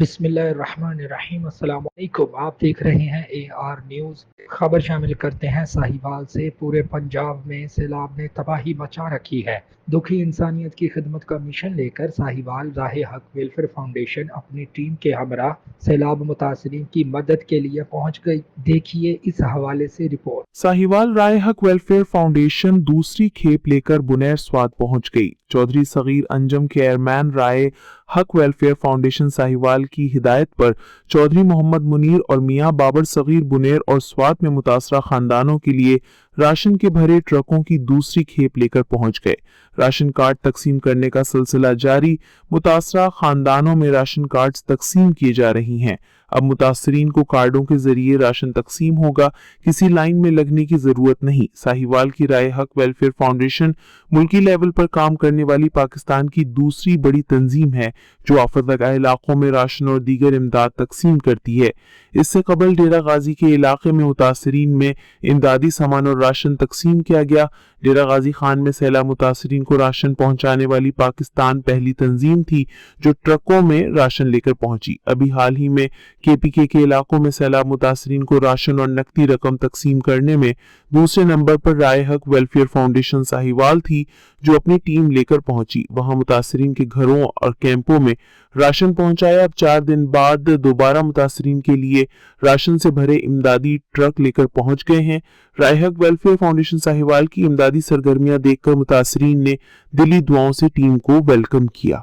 بسم اللہ الرحمن الرحیم۔ السلام علیکم، آپ دیکھ رہے ہیں AR نیوز۔ خبر شامل کرتے ہیں ساہیوال سے۔ پورے پنجاب میں سیلاب نے تباہی مچا رکھی ہے۔ دکھی انسانیت کی خدمت کا مشن لے کر ساہیوال راہ حق ویلفیئر فاؤنڈیشن اپنی ٹیم کے ہمراہ سیلاب متاثرین کی مدد کے لیے پہنچ گئی۔ دیکھیے اس حوالے سے رپورٹ۔ ساہیوال رائے حق ویلفیئر فاؤنڈیشن دوسری کھیپ لے کر بنیر سوات پہنچ گئی۔ چودھری صغیر انجم چیئرمین رائے حق ویلفیئر فاؤنڈیشن ساہیوال کی ہدایت پر چودھری محمد منیر اور میاں بابر صغیر بنیر اور سوات میں متاثرہ خاندانوں کے لیے راشن کے بھرے ٹرکوں کی دوسری کھیپ لے کر پہنچ گئے۔ راشن کارڈ تقسیم کرنے کا سلسلہ جاری، متاثرہ خاندانوں میں راشن کارڈز تقسیم کیے جا رہی ہیں۔ اب متاثرین کو کارڈوں کے ذریعے راشن تقسیم ہوگا، کسی لائن میں لگنے کی ضرورت نہیں۔ ساہیوال کی رائے حق ویلفیئر فاؤنڈیشن ملکی لیول پر کام کرنے والی پاکستان کی دوسری بڑی تنظیم ہے جو آفت زدہ علاقوں میں راشن اور دیگر امداد تقسیم کرتی ہے۔ اس سے قبل ڈیرہ غازی کے علاقے میں متاثرین میں امدادی سامان اور راشن تقسیم کیا گیا۔ ڈیرہ غازی خان میں سیلاب متاثرین کو راشن پہنچانے والی پاکستان پہلی تنظیم تھی جو ٹرکوں میں راشن لے کر پہنچی۔ ابھی حال ہی میں KPK کے علاقوں میں سیلاب متاثرین کو راشن اور نقدی رقم تقسیم کرنے میں دوسرے نمبر پر رائے حق ویلفیئر فاؤنڈیشن ساہیوال تھی جو اپنی ٹیم لے کر پہنچی۔ وہاں متاثرین کے گھروں اور کیمپوں میں راشن پہنچایا۔ اب 4 دن بعد دوبارہ متاثرین کے لیے راشن سے بھرے امدادی ٹرک لے کر پہنچ گئے ہیں۔ رائے حق ویلفیئر فاؤنڈیشن ساہیوال کی امدادی سرگرمیاں دیکھ کر متاثرین نے دلی دعاؤں سے ٹیم کو ویلکم کیا۔